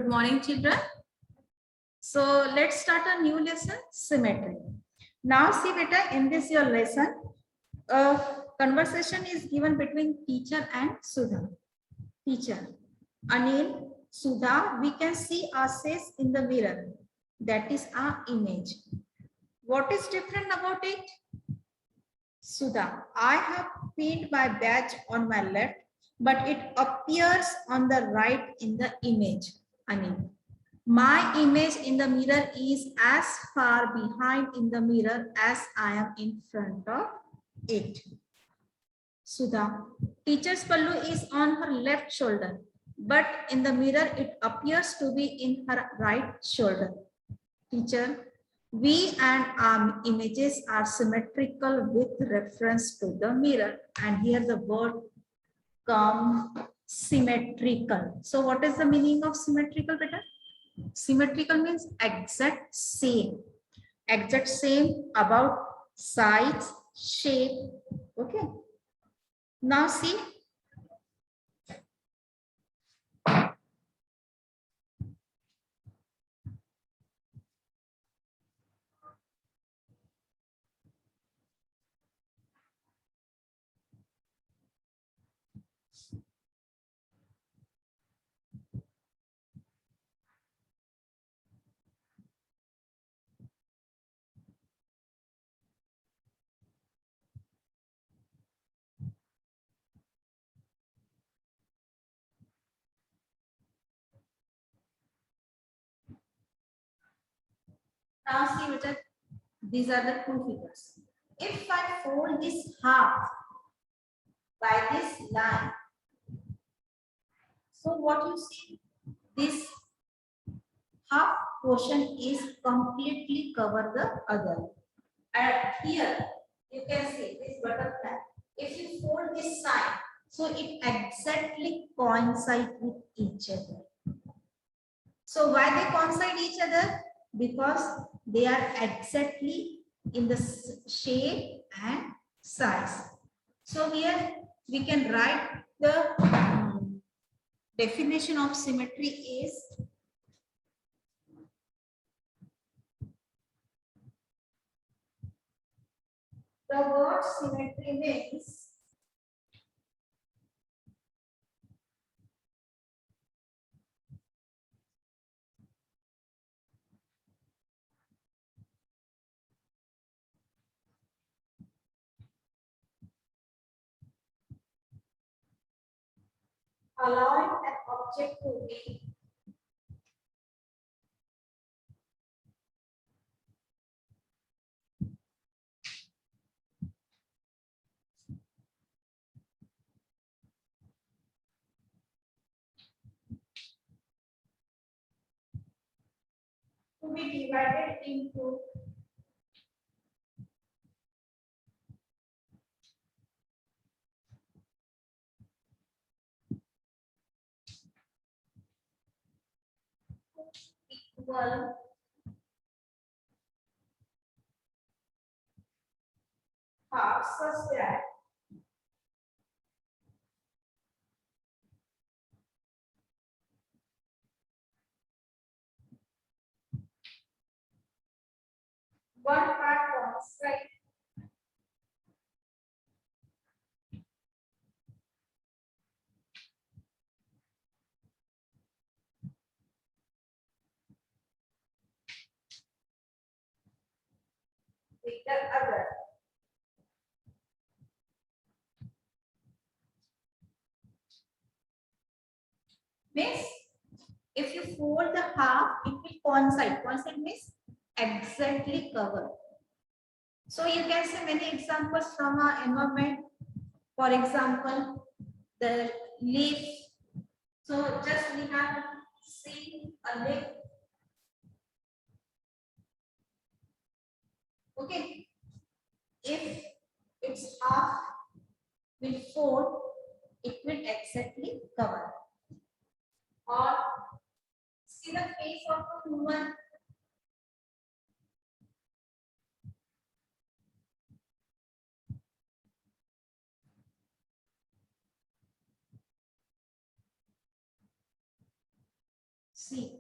Good morning, children. So let's start a new lesson, symmetry. Now see beta, in this your lesson, a conversation is given between teacher and Sudha. Teacher, Anil, Sudha, we can see ourselves in the mirror. That is our image. What is different about it? Sudha, I have pinned my badge on my left, but it appears on the right in the image. Anil, my image in the mirror is as far behind in the mirror as I am in front of it. Sudha, teacher's pallu is on her left shoulder, but in the mirror it appears to be in her right shoulder. Teacher, we and our images are symmetrical with reference to the mirror. And here the word come symmetrical. So what is the meaning of symmetrical, beta? Symmetrical means exact same. Exact same about size, shape. Okay. Now see. Now see, beta, these are the two figures. If I fold this half by this line, so what you see, this half portion is completely cover the other. And here you can see this butterfly. If you fold this side, so it exactly coincides with each other. So why they coincide each other? Because they are exactly in the shape and size. So here we can write the definition of symmetry is the word symmetry means allowing an object to be divided into equal half such that one part coincides with the other. Means if you fold the half, it will coincide. Coincide means exactly cover. So you can see many examples from our environment. For example, the leaf. So just we have seen a leaf. Okay. If it's half will fold, it will exactly cover. Or see the face of a human. See,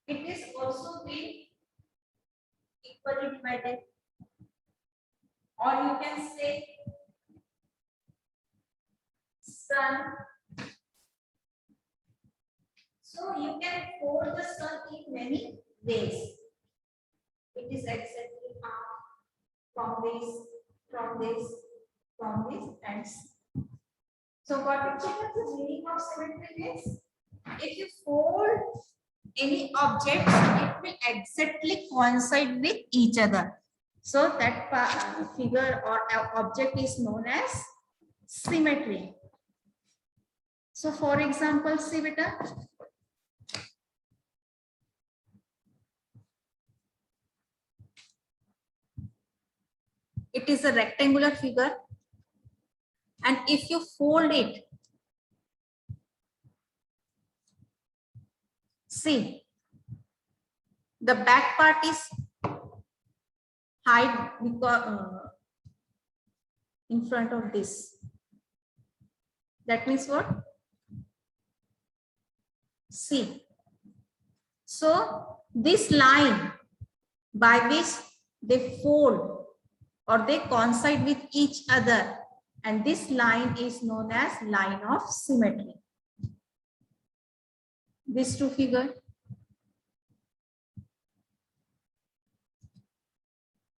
it is also been equally divided, or you can say sun. So you can fold the sun in many ways. It is exactly half from this, from this, from this, and so what is the meaning of symmetry is? If you fold any object, it will exactly coincide with each other. So that figure or object is known as symmetry. So for example, see beta. It is a rectangular figure, and if you fold it, see, the back part is hide because in front of this. That means what? See. So this line by which they fold or they coincide with each other, and this line is known as line of symmetry. These two figures.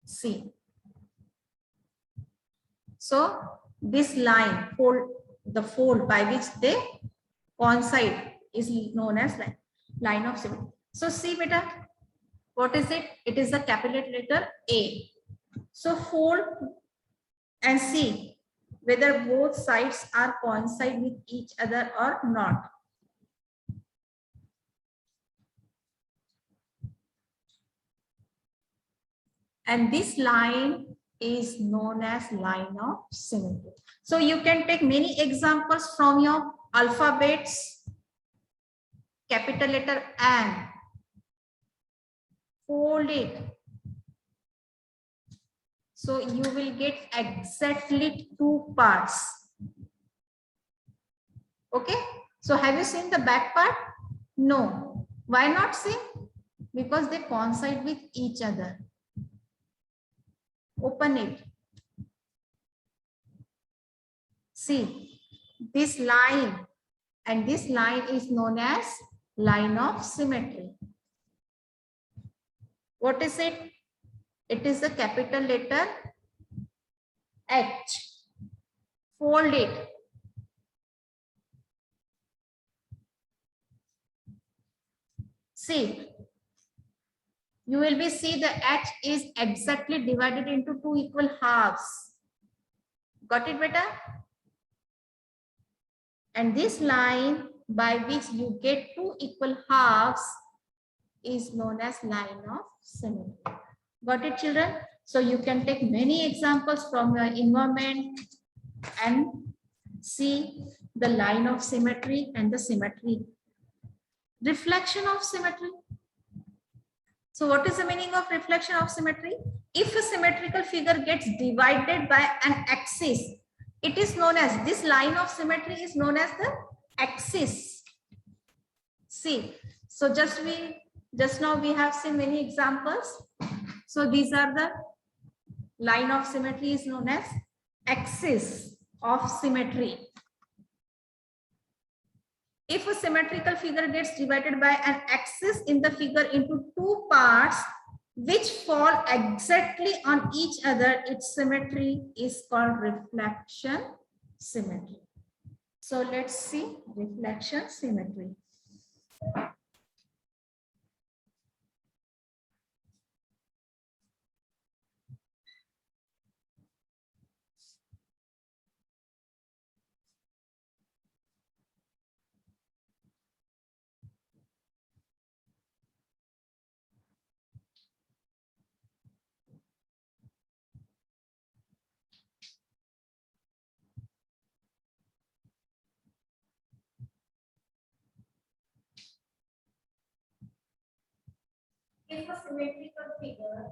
See. So this line, the fold by which they coincide is known as line of symmetry. So see beta, what is it? It is the capital letter A. So fold and see whether both sides are coincide with each other or not. And this line is known as line of symmetry. So you can take many examples from your alphabets, capital letter N, fold it. So you will get exactly two parts. Okay. So have you seen the back part? No. Why not see? Because they coincide with each other. Open it. See, this line and this line is known as line of symmetry. What is it? It is the capital letter H. Fold it. See, you will be see the H is exactly divided into two equal halves. Got it, beta? And this line by which you get two equal halves is known as line of symmetry. Got it, children? So you can take many examples from your environment and see the line of symmetry and the symmetry. Reflection of symmetry. So what is the meaning of reflection of symmetry? If a symmetrical figure gets divided by an axis, it is known as, this line of symmetry is known as the axis. See, so just now we have seen many examples. So these are the line of symmetry is known as axis of symmetry. If a symmetrical figure gets divided by an axis in the figure into two parts which fall exactly on each other, its symmetry is called reflection symmetry. So let's see reflection symmetry. If a symmetrical figure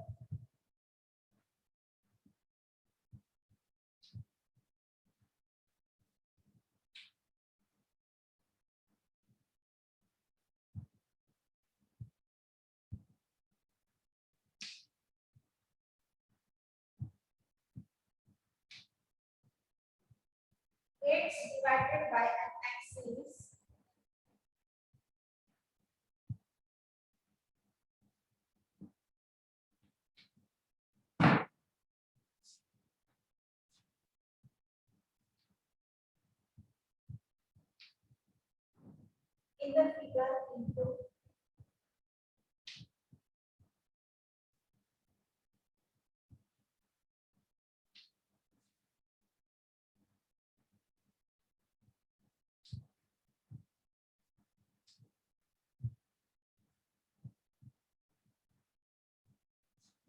divided by an axis in the figure into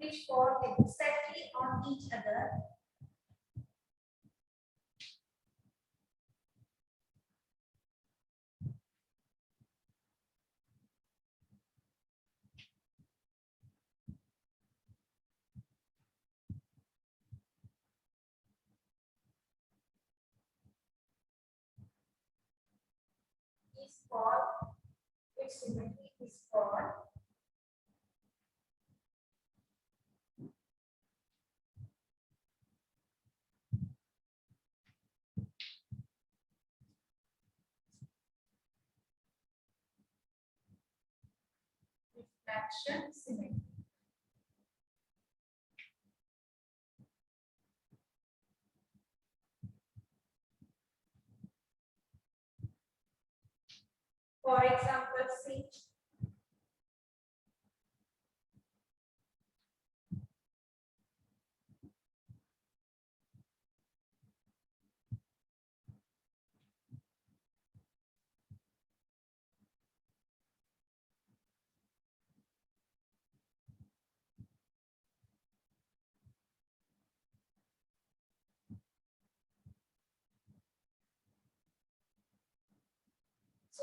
which fall exactly on each other is called, its symmetry is called refraction symmetry. For example, see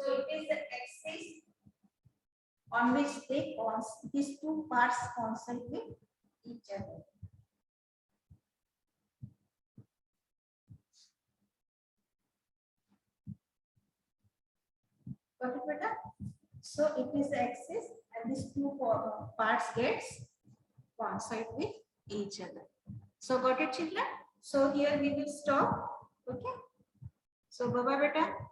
so it is the axis on which these two parts coincide with each other. Got it, beta? So it is the axis and these two parts gets coincide with each other. So got it, children? So here we will stop. Okay. So bye bye, beta.